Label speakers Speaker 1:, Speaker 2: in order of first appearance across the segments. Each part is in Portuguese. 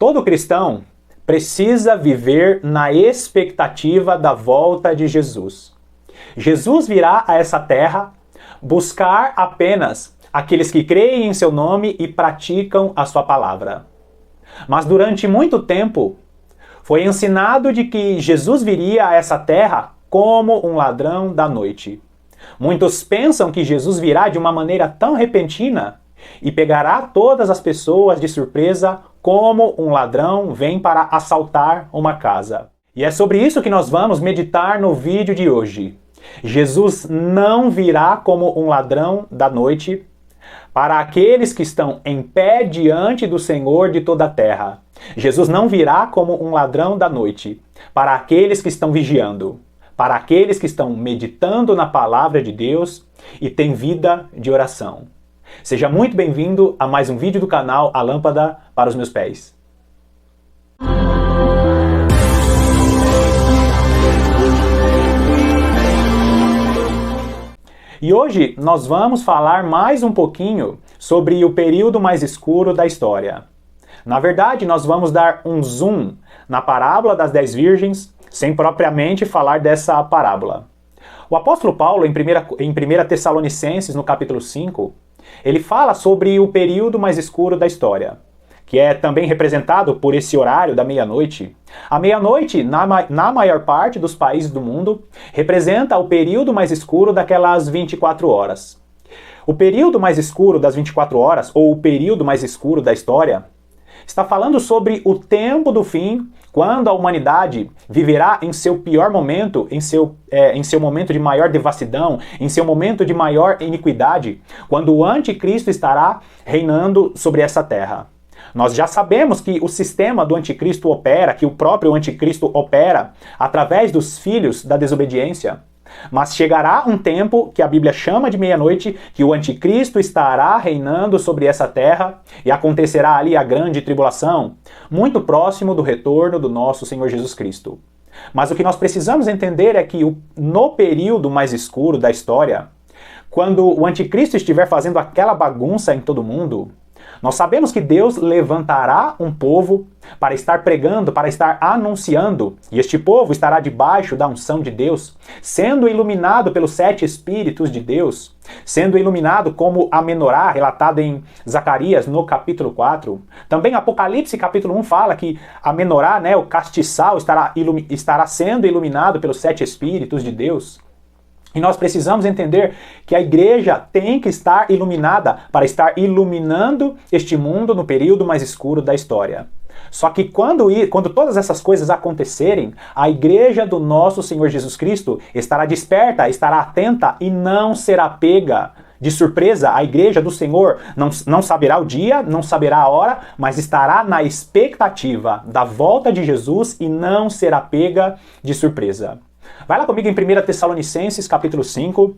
Speaker 1: Todo cristão precisa viver na expectativa da volta de Jesus. Jesus virá a essa terra buscar apenas aqueles que creem em seu nome e praticam a sua palavra. Mas durante muito tempo, foi ensinado de que Jesus viria a essa terra como um ladrão da noite. Muitos pensam que Jesus virá de uma maneira tão repentina e pegará todas as pessoas de surpresa como um ladrão vem para assaltar uma casa. E é sobre isso que nós vamos meditar no vídeo de hoje. Jesus não virá como um ladrão da noite para aqueles que estão em pé diante do Senhor de toda a terra. Jesus não virá como um ladrão da noite para aqueles que estão vigiando, para aqueles que estão meditando na palavra de Deus e têm vida de oração. Seja muito bem-vindo a mais um vídeo do canal A Lâmpada para os Meus Pés. E hoje nós vamos falar mais um pouquinho sobre o período mais escuro da história. Na verdade, nós vamos dar um zoom na parábola das 10 virgens, sem propriamente falar dessa parábola. O apóstolo Paulo, em 1 Tessalonicenses, no capítulo 5, ele fala sobre o período mais escuro da história, que é também representado por esse horário da meia-noite. A meia-noite, na maior parte dos países do mundo, representa o período mais escuro daquelas 24 horas. O período mais escuro das 24 horas, ou o período mais escuro da história, está falando sobre o tempo do fim, quando a humanidade viverá em seu pior momento, em seu momento de maior devassidão, em seu momento de maior iniquidade, quando o anticristo estará reinando sobre essa terra. Nós já sabemos que o sistema do anticristo opera, que o próprio anticristo opera através dos filhos da desobediência. Mas chegará um tempo que a Bíblia chama de meia-noite, que o anticristo estará reinando sobre essa terra e acontecerá ali a grande tribulação, muito próximo do retorno do nosso Senhor Jesus Cristo. Mas o que nós precisamos entender é que no período mais escuro da história, quando o anticristo estiver fazendo aquela bagunça em todo mundo, nós sabemos que Deus levantará um povo para estar pregando, para estar anunciando, e este povo estará debaixo da unção de Deus, sendo iluminado pelos 7 Espíritos de Deus, sendo iluminado como a menorá, relatado em Zacarias no capítulo 4. Também Apocalipse capítulo 1 fala que a menorá, o castiçal, estará sendo iluminado pelos 7 Espíritos de Deus. E nós precisamos entender que a igreja tem que estar iluminada para estar iluminando este mundo no período mais escuro da história. Só que quando todas essas coisas acontecerem, a igreja do nosso Senhor Jesus Cristo estará desperta, estará atenta e não será pega de surpresa. A igreja do Senhor não saberá o dia, não saberá a hora, mas estará na expectativa da volta de Jesus e não será pega de surpresa. Vai lá comigo em 1 Tessalonicenses, capítulo 5,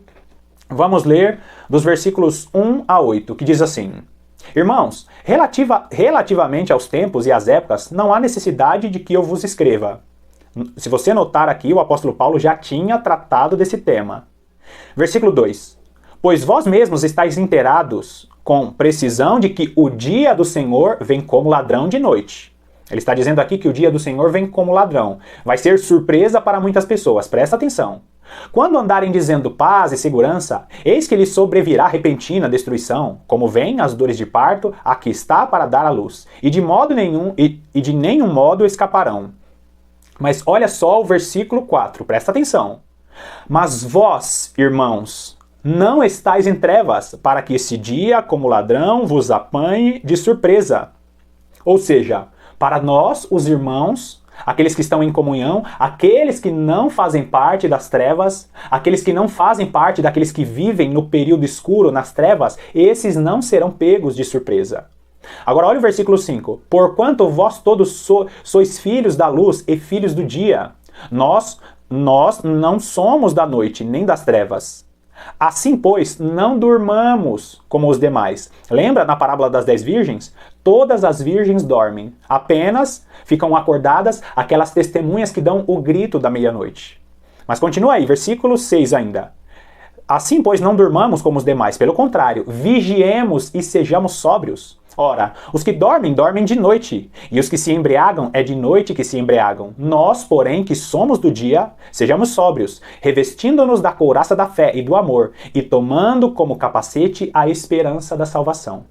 Speaker 1: vamos ler dos versículos 1 a 8, que diz assim: Irmãos, relativamente aos tempos e às épocas, não há necessidade de que eu vos escreva. Se você notar aqui, o apóstolo Paulo já tinha tratado desse tema. Versículo 2: Pois vós mesmos estáis inteirados com precisão de que o dia do Senhor vem como ladrão de noite. Ele está dizendo aqui que o dia do Senhor vem como ladrão. Vai ser surpresa para muitas pessoas. Presta atenção. Quando andarem dizendo paz e segurança, eis que lhes sobrevirá repentina destruição, como vêm as dores de parto, a que está para dar à luz, e de nenhum modo escaparão. Mas olha só o versículo 4, presta atenção. Mas vós, irmãos, não estáis em trevas, para que esse dia, como ladrão, vos apanhe de surpresa. Ou seja, para nós, os irmãos, aqueles que estão em comunhão, aqueles que não fazem parte das trevas, aqueles que não fazem parte daqueles que vivem no período escuro, nas trevas, esses não serão pegos de surpresa. Agora olha o versículo 5. Porquanto vós todos sois filhos da luz e filhos do dia. Nós não somos da noite nem das trevas. Assim, pois, não durmamos como os demais. Lembra na parábola das 10 virgens? Todas as virgens dormem. Apenas ficam acordadas aquelas testemunhas que dão o grito da meia-noite. Mas continua aí, versículo 6 ainda. Assim, pois, não durmamos como os demais. Pelo contrário, vigiemos e sejamos sóbrios. Ora, os que dormem, dormem de noite, e os que se embriagam, é de noite que se embriagam. Nós, porém, que somos do dia, sejamos sóbrios, revestindo-nos da couraça da fé e do amor, e tomando como capacete a esperança da salvação.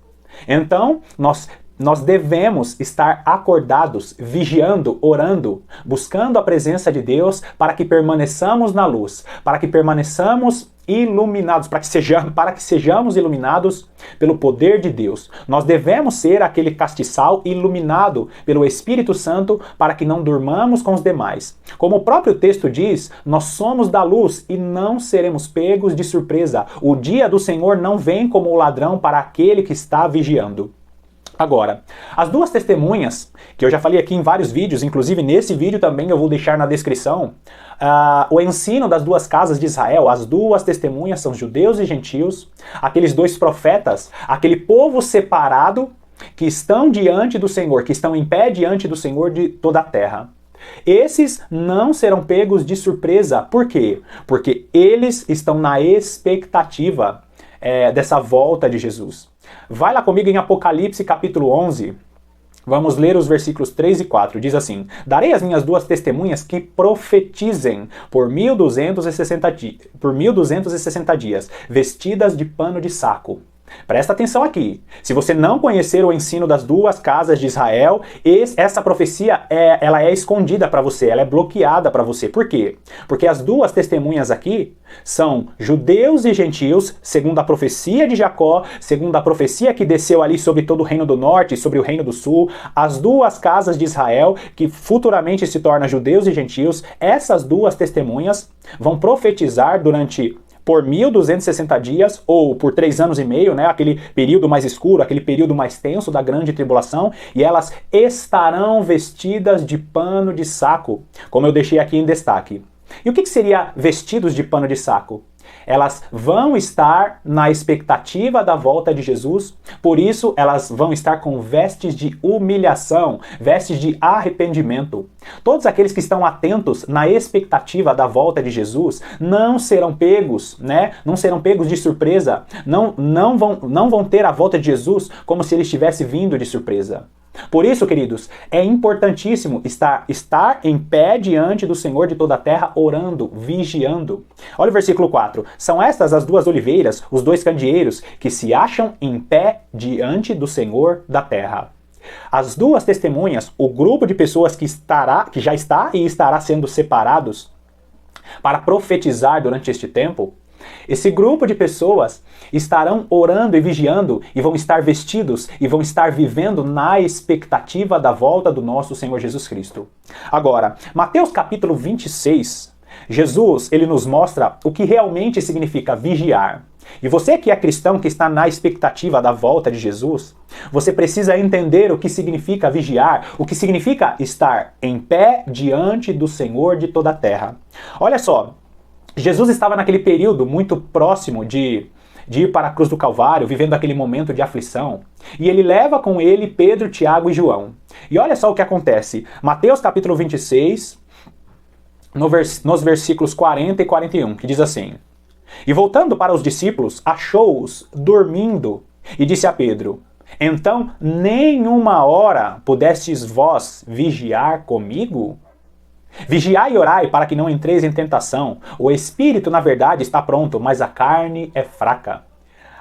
Speaker 1: Então, nós devemos estar acordados, vigiando, orando, buscando a presença de Deus para que permaneçamos na luz, para que permaneçamos iluminados, para que sejamos iluminados pelo poder de Deus. Nós devemos ser aquele castiçal iluminado pelo Espírito Santo para que não durmamos com os demais. Como o próprio texto diz, nós somos da luz e não seremos pegos de surpresa. O dia do Senhor não vem como o ladrão para aquele que está vigiando. Agora, as duas testemunhas, que eu já falei aqui em vários vídeos, inclusive nesse vídeo também eu vou deixar na descrição, o ensino das duas casas de Israel, as duas testemunhas são judeus e gentios, aqueles dois profetas, aquele povo separado que estão diante do Senhor, que estão em pé diante do Senhor de toda a terra. Esses não serão pegos de surpresa. Por quê? Porque eles estão na expectativa dessa volta de Jesus. Vai lá comigo em Apocalipse capítulo 11, vamos ler os versículos 3 e 4, diz assim: Darei as minhas duas testemunhas que profetizem por 1260 dias, vestidas de pano de saco. Presta atenção aqui. Se você não conhecer o ensino das duas casas de Israel, essa profecia ela é escondida para você, ela é bloqueada para você. Por quê? Porque as duas testemunhas aqui são judeus e gentios, segundo a profecia de Jacó, segundo a profecia que desceu ali sobre todo o reino do norte e sobre o reino do sul, as duas casas de Israel, que futuramente se tornam judeus e gentios, essas duas testemunhas vão profetizar por 1260 dias, ou por 3 anos e meio, né, aquele período mais escuro, aquele período mais tenso da grande tribulação, e elas estarão vestidas de pano de saco, como eu deixei aqui em destaque. E o que seria vestidos de pano de saco? Elas vão estar na expectativa da volta de Jesus, por isso elas vão estar com vestes de humilhação, vestes de arrependimento. Todos aqueles que estão atentos na expectativa da volta de Jesus não serão pegos, né? Não serão pegos de surpresa, não vão ter a volta de Jesus como se ele estivesse vindo de surpresa. Por isso, queridos, é importantíssimo estar em pé diante do Senhor de toda a terra, orando, vigiando. Olha o versículo 4. São estas as duas oliveiras, os dois candeeiros, que se acham em pé diante do Senhor da terra. As duas testemunhas, o grupo de pessoas que já está e estará sendo separados para profetizar durante este tempo, esse grupo de pessoas estarão orando e vigiando e vão estar vestidos e vão estar vivendo na expectativa da volta do nosso Senhor Jesus Cristo. Agora, Mateus capítulo 26, Jesus ele nos mostra o que realmente significa vigiar. E você que é cristão, que está na expectativa da volta de Jesus, você precisa entender o que significa vigiar, o que significa estar em pé diante do Senhor de toda a terra. Olha só, Jesus estava naquele período muito próximo de ir para a cruz do Calvário, vivendo aquele momento de aflição. E ele leva com ele Pedro, Tiago e João. E olha só o que acontece. Mateus capítulo 26, nos versículos 40 e 41, que diz assim: E voltando para os discípulos, achou-os dormindo e disse a Pedro: Então nem uma hora pudestes vós vigiar comigo? Vigiai e orai para que não entreis em tentação. O espírito, na verdade, está pronto, mas a carne é fraca.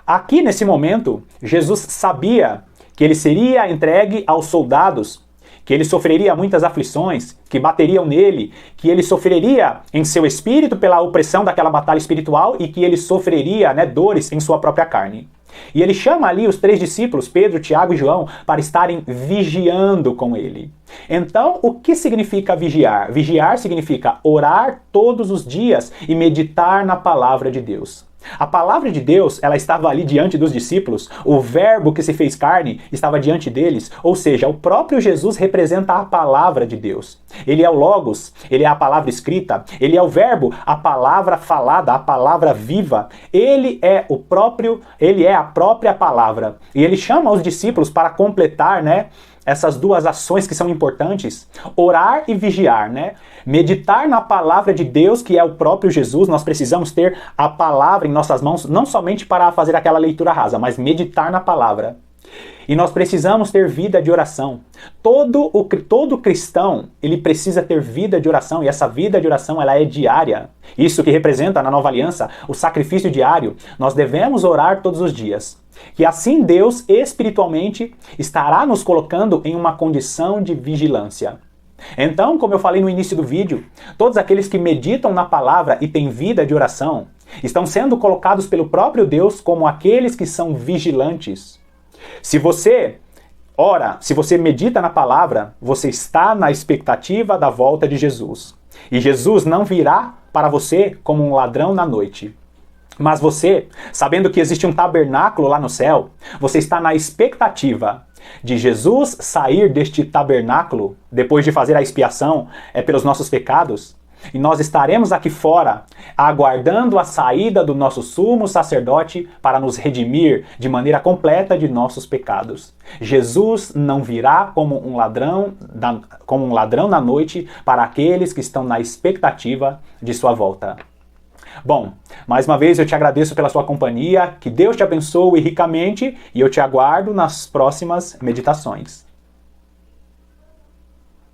Speaker 1: Aqui, nesse momento, Jesus sabia que ele seria entregue aos soldados, que ele sofreria muitas aflições, que bateriam nele, que ele sofreria em seu espírito pela opressão daquela batalha espiritual e que ele sofreria, dores em sua própria carne. E ele chama ali os 3 discípulos, Pedro, Tiago e João, para estarem vigiando com ele. Então, o que significa vigiar? Vigiar significa orar todos os dias e meditar na palavra de Deus. A palavra de Deus, ela estava ali diante dos discípulos, o verbo que se fez carne estava diante deles, ou seja, o próprio Jesus representa a palavra de Deus. Ele é o Logos, ele é a palavra escrita, ele é o verbo, a palavra falada, a palavra viva. Ele é a própria palavra. E ele chama os discípulos para completar, essas duas ações que são importantes, orar e vigiar, Meditar na palavra de Deus, que é o próprio Jesus. Nós precisamos ter a palavra em nossas mãos, não somente para fazer aquela leitura rasa, mas meditar na palavra. E nós precisamos ter vida de oração. Todo cristão, ele precisa ter vida de oração, e essa vida de oração, ela é diária. Isso que representa na Nova Aliança o sacrifício diário. Nós devemos orar todos os dias. E assim Deus, espiritualmente, estará nos colocando em uma condição de vigilância. Então, como eu falei no início do vídeo, todos aqueles que meditam na palavra e têm vida de oração, estão sendo colocados pelo próprio Deus como aqueles que são vigilantes. Se você ora, se você medita na palavra, você está na expectativa da volta de Jesus. E Jesus não virá para você como um ladrão na noite. Mas você, sabendo que existe um tabernáculo lá no céu, você está na expectativa de Jesus sair deste tabernáculo, depois de fazer a expiação pelos nossos pecados, e nós estaremos aqui fora, aguardando a saída do nosso sumo sacerdote para nos redimir de maneira completa de nossos pecados. Jesus não virá como um ladrão na noite para aqueles que estão na expectativa de sua volta. Bom, mais uma vez eu te agradeço pela sua companhia, que Deus te abençoe ricamente e eu te aguardo nas próximas meditações.